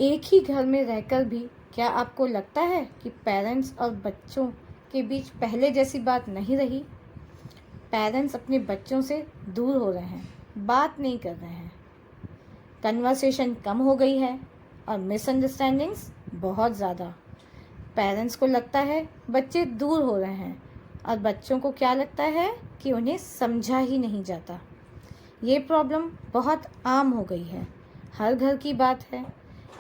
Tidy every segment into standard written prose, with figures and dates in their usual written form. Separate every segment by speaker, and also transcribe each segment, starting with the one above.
Speaker 1: एक ही घर में रहकर भी क्या आपको लगता है कि पेरेंट्स और बच्चों के बीच पहले जैसी बात नहीं रही? पेरेंट्स अपने बच्चों से दूर हो रहे हैं, बात नहीं कर रहे हैं, कन्वर्सेशन कम हो गई है और मिसअंडरस्टैंडिंग्स बहुत ज़्यादा। पेरेंट्स को लगता है बच्चे दूर हो रहे हैं और बच्चों को क्या लगता है कि उन्हें समझा ही नहीं जाता। ये प्रॉब्लम बहुत आम हो गई है, हर घर की बात है।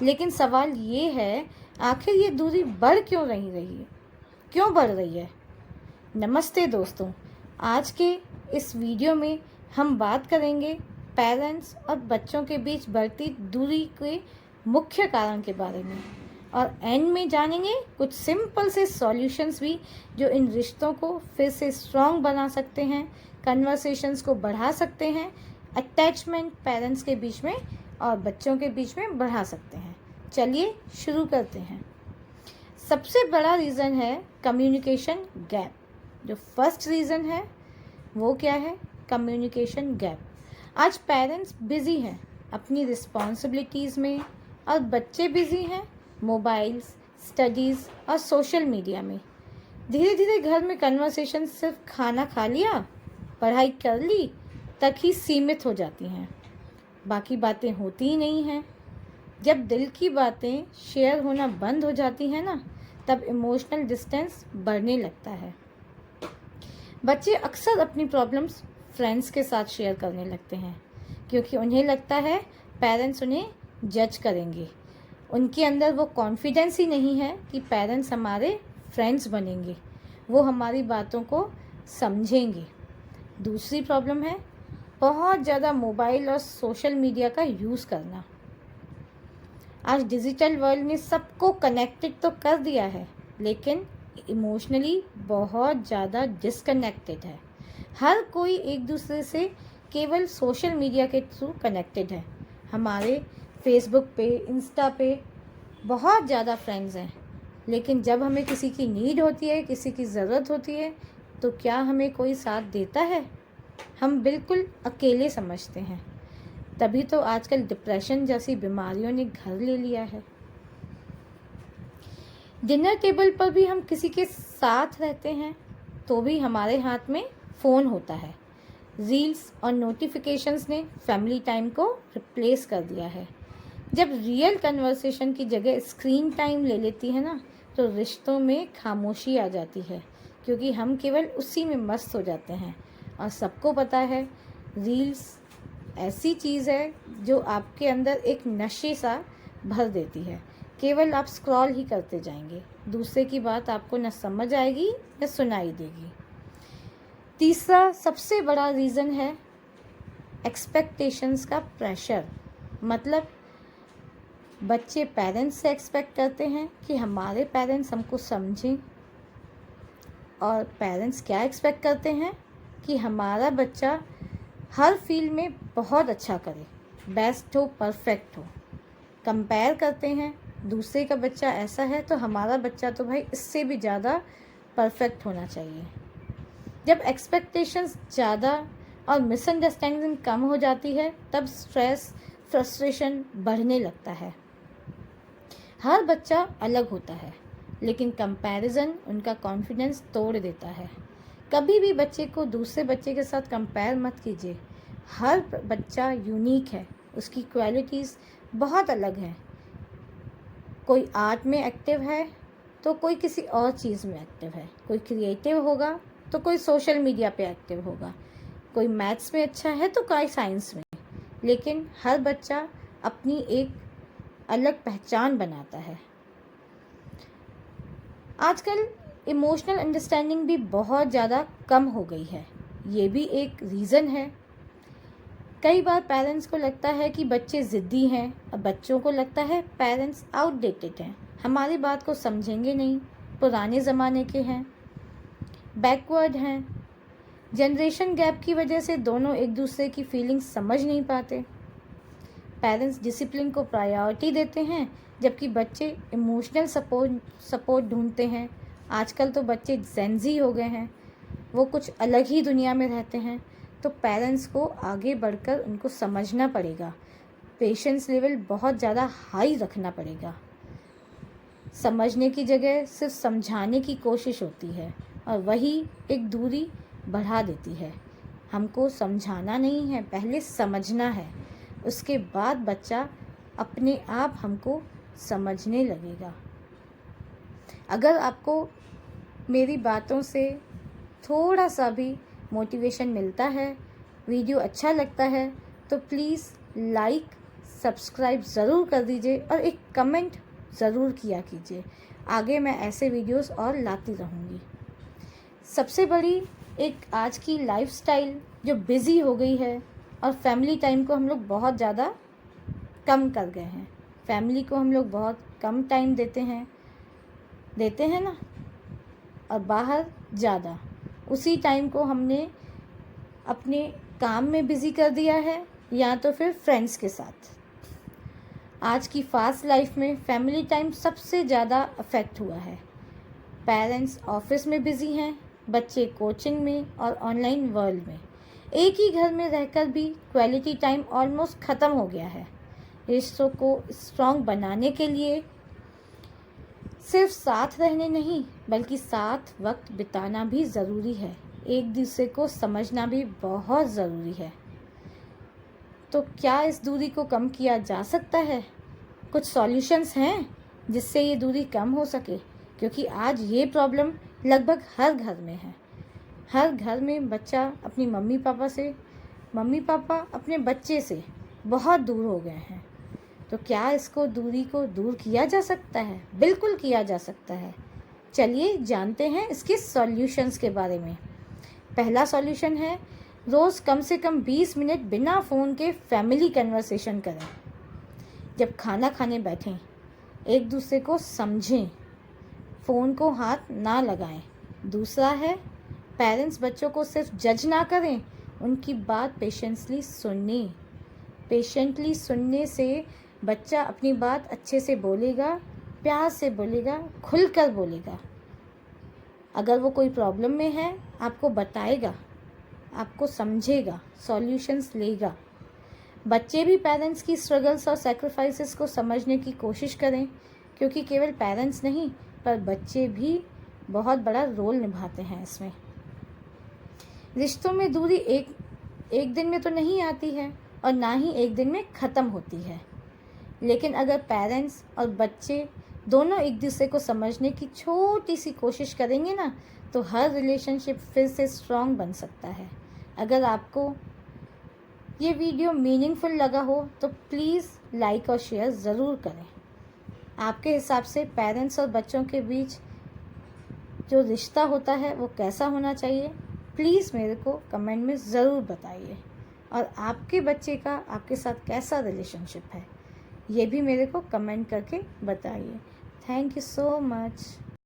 Speaker 1: लेकिन सवाल ये है, आखिर ये दूरी बढ़ क्यों रही है, क्यों बढ़ रही है? नमस्ते दोस्तों, आज के इस वीडियो में हम बात करेंगे पेरेंट्स और बच्चों के बीच बढ़ती दूरी के मुख्य कारण के बारे में, और एंड में जानेंगे कुछ सिंपल से सॉल्यूशंस भी जो इन रिश्तों को फिर से स्ट्रॉन्ग बना सकते हैं, कन्वर्सेशंस को बढ़ा सकते हैं, अटैचमेंट पेरेंट्स के बीच में और बच्चों के बीच में बढ़ा सकते हैं। चलिए शुरू करते हैं। सबसे बड़ा रीज़न है कम्युनिकेशन गैप। जो फर्स्ट रीज़न है वो क्या है? Communication gap. आज पेरेंट्स बिज़ी हैं अपनी रिस्पॉन्सिबिलिटीज़ में और बच्चे बिज़ी हैं मोबाइल्स, स्टडीज़ और सोशल मीडिया में। धीरे धीरे घर में कन्वर्सेशन सिर्फ खाना खा लिया, पढ़ाई कर ली तक ही सीमित हो जाती हैं। बाकी बातें होती ही नहीं हैं। जब दिल की बातें शेयर होना बंद हो जाती हैं ना, तब इमोशनल डिस्टेंस बढ़ने लगता है। बच्चे अक्सर अपनी प्रॉब्लम्स फ्रेंड्स के साथ शेयर करने लगते हैं क्योंकि उन्हें लगता है पेरेंट्स उन्हें जज करेंगे। उनके अंदर वो कॉन्फिडेंस ही नहीं है कि पेरेंट्स हमारे फ्रेंड्स बनेंगे, वो हमारी बातों को समझेंगे। दूसरी प्रॉब्लम है बहुत ज़्यादा मोबाइल और सोशल मीडिया का यूज़ करना। आज डिजिटल वर्ल्ड ने सबको कनेक्टेड तो कर दिया है, लेकिन इमोशनली बहुत ज़्यादा डिसकनेक्टेड है। हर कोई एक दूसरे से केवल सोशल मीडिया के थ्रू कनेक्टेड है। हमारे फेसबुक पे, इंस्टा पे बहुत ज़्यादा फ्रेंड्स हैं, लेकिन जब हमें किसी की नीड होती है, किसी की ज़रूरत होती है, तो क्या हमें कोई साथ देता है? हम बिल्कुल अकेले समझते हैं। तभी तो आजकल डिप्रेशन जैसी बीमारियों ने घर ले लिया है। डिनर टेबल पर भी हम किसी के साथ रहते हैं तो भी हमारे हाथ में फ़ोन होता है। रील्स और नोटिफिकेशंस ने फैमिली टाइम को रिप्लेस कर दिया है। जब रियल कन्वर्सेशन की जगह स्क्रीन टाइम ले लेती है ना, तो रिश्तों में खामोशी आ जाती है क्योंकि हम केवल उसी में मस्त हो जाते हैं। और सबको पता है रील्स ऐसी चीज़ है जो आपके अंदर एक नशे सा भर देती है। केवल आप स्क्रॉल ही करते जाएंगे, दूसरे की बात आपको न समझ आएगी न सुनाई देगी। तीसरा सबसे बड़ा रीज़न है एक्सपेक्टेशंस का प्रेशर। मतलब बच्चे पेरेंट्स से एक्सपेक्ट करते हैं कि हमारे पेरेंट्स हमको समझें, और पेरेंट्स क्या एक्सपेक्ट करते हैं कि हमारा बच्चा हर फील्ड में बहुत अच्छा करे, बेस्ट हो, परफेक्ट हो। कंपेयर करते हैं, दूसरे का बच्चा ऐसा है तो हमारा बच्चा तो भाई इससे भी ज़्यादा परफेक्ट होना चाहिए। जब एक्सपेक्टेशंस ज़्यादा और मिसअंडरस्टैंडिंग कम हो जाती है, तब स्ट्रेस, फ्रस्ट्रेशन बढ़ने लगता है। हर बच्चा अलग होता है, लेकिन कंपैरिजन उनका कॉन्फिडेंस तोड़ देता है। कभी भी बच्चे को दूसरे बच्चे के साथ कंपेयर मत कीजिए। हर बच्चा यूनिक है, उसकी क्वालिटीज़ बहुत अलग हैं। कोई आर्ट में एक्टिव है तो कोई किसी और चीज़ में एक्टिव है, कोई क्रिएटिव होगा तो कोई सोशल मीडिया पे एक्टिव होगा, कोई मैथ्स में अच्छा है तो कोई साइंस में। लेकिन हर बच्चा अपनी एक अलग पहचान बनाता है। आजकल इमोशनल अंडरस्टैंडिंग भी बहुत ज़्यादा कम हो गई है, ये भी एक रीज़न है। कई बार पेरेंट्स को लगता है कि बच्चे ज़िद्दी हैं और बच्चों को लगता है पेरेंट्स आउटडेटेड हैं, हमारी बात को समझेंगे नहीं, पुराने ज़माने के हैं, बैकवर्ड हैं। जनरेशन गैप की वजह से दोनों एक दूसरे की फीलिंग्स समझ नहीं पाते। पेरेंट्स डिसिप्लिन को प्रायोरिटी देते हैं जबकि बच्चे इमोशनल सपोर्ट ढूंढते हैं। आजकल तो बच्चे जेनजी हो गए हैं, वो कुछ अलग ही दुनिया में रहते हैं। तो पेरेंट्स को आगे बढ़कर उनको समझना पड़ेगा। पेशेंस लेवल बहुत ज़्यादा हाई रखना पड़ेगा। समझने की जगह सिर्फ समझाने की कोशिश होती है और वही एक दूरी बढ़ा देती है। हमको समझाना नहीं है, पहले समझना है, उसके बाद बच्चा अपने आप हमको समझने लगेगा। अगर आपको मेरी बातों से थोड़ा सा भी मोटिवेशन मिलता है, वीडियो अच्छा लगता है, तो प्लीज़ लाइक सब्सक्राइब ज़रूर कर दीजिए और एक कमेंट ज़रूर किया कीजिए। आगे मैं ऐसे वीडियोस और लाती रहूँगी। सबसे बड़ी एक आज की लाइफस्टाइल जो बिज़ी हो गई है और फैमिली टाइम को हम लोग बहुत ज़्यादा कम कर गए हैं। फैमिली को हम लोग बहुत कम टाइम देते हैं ना, और बाहर ज़्यादा। उसी टाइम को हमने अपने काम में बिज़ी कर दिया है या तो फिर फ्रेंड्स के साथ। आज की फास्ट लाइफ में फैमिली टाइम सबसे ज़्यादा अफेक्ट हुआ है। पेरेंट्स ऑफिस में बिज़ी हैं, बच्चे कोचिंग में और ऑनलाइन वर्ल्ड में। एक ही घर में रहकर भी क्वालिटी टाइम ऑलमोस्ट ख़त्म हो गया है। रिश्तों को स्ट्रॉन्ग बनाने के लिए सिर्फ साथ रहने नहीं, बल्कि साथ वक्त बिताना भी ज़रूरी है। एक दूसरे को समझना भी बहुत ज़रूरी है। तो क्या इस दूरी को कम किया जा सकता है? कुछ सॉल्यूशंस हैं जिससे ये दूरी कम हो सके, क्योंकि आज ये प्रॉब्लम लगभग हर घर में है। हर घर में बच्चा अपनी मम्मी पापा अपने बच्चे से बहुत दूर हो गए हैं। तो क्या इसको दूरी को दूर किया जा सकता है? बिल्कुल किया जा सकता है। चलिए जानते हैं इसके सॉल्यूशंस के बारे में। पहला सॉल्यूशन है, रोज़ कम से कम 20 मिनट बिना फ़ोन के फैमिली कन्वर्सेशन करें। जब खाना खाने बैठें, एक दूसरे को समझें, फ़ोन को हाथ ना लगाएं। दूसरा है, पेरेंट्स बच्चों को सिर्फ जज ना करें, उनकी बात पेशेंटली सुनने से बच्चा अपनी बात अच्छे से बोलेगा, प्यार से बोलेगा, खुलकर बोलेगा। अगर वो कोई प्रॉब्लम में है, आपको बताएगा, आपको समझेगा, सॉल्यूशंस लेगा। बच्चे भी पेरेंट्स की स्ट्रगल्स और सैक्रिफाइसेस को समझने की कोशिश करें, क्योंकि केवल पेरेंट्स नहीं पर बच्चे भी बहुत बड़ा रोल निभाते हैं इसमें। रिश्तों में दूरी एक दिन में तो नहीं आती है और ना ही एक दिन में ख़त्म होती है, लेकिन अगर पेरेंट्स और बच्चे दोनों एक दूसरे को समझने की छोटी सी कोशिश करेंगे ना, तो हर रिलेशनशिप फिर से स्ट्रॉन्ग बन सकता है। अगर आपको ये वीडियो मीनिंगफुल लगा हो तो प्लीज़ लाइक और शेयर ज़रूर करें। आपके हिसाब से पेरेंट्स और बच्चों के बीच जो रिश्ता होता है वो कैसा होना चाहिए? प्लीज़ मेरे को कमेंट में ज़रूर बताइए। और आपके बच्चे का आपके साथ कैसा रिलेशनशिप है, ये भी मेरे को कमेंट करके बताइए। Thank you so much.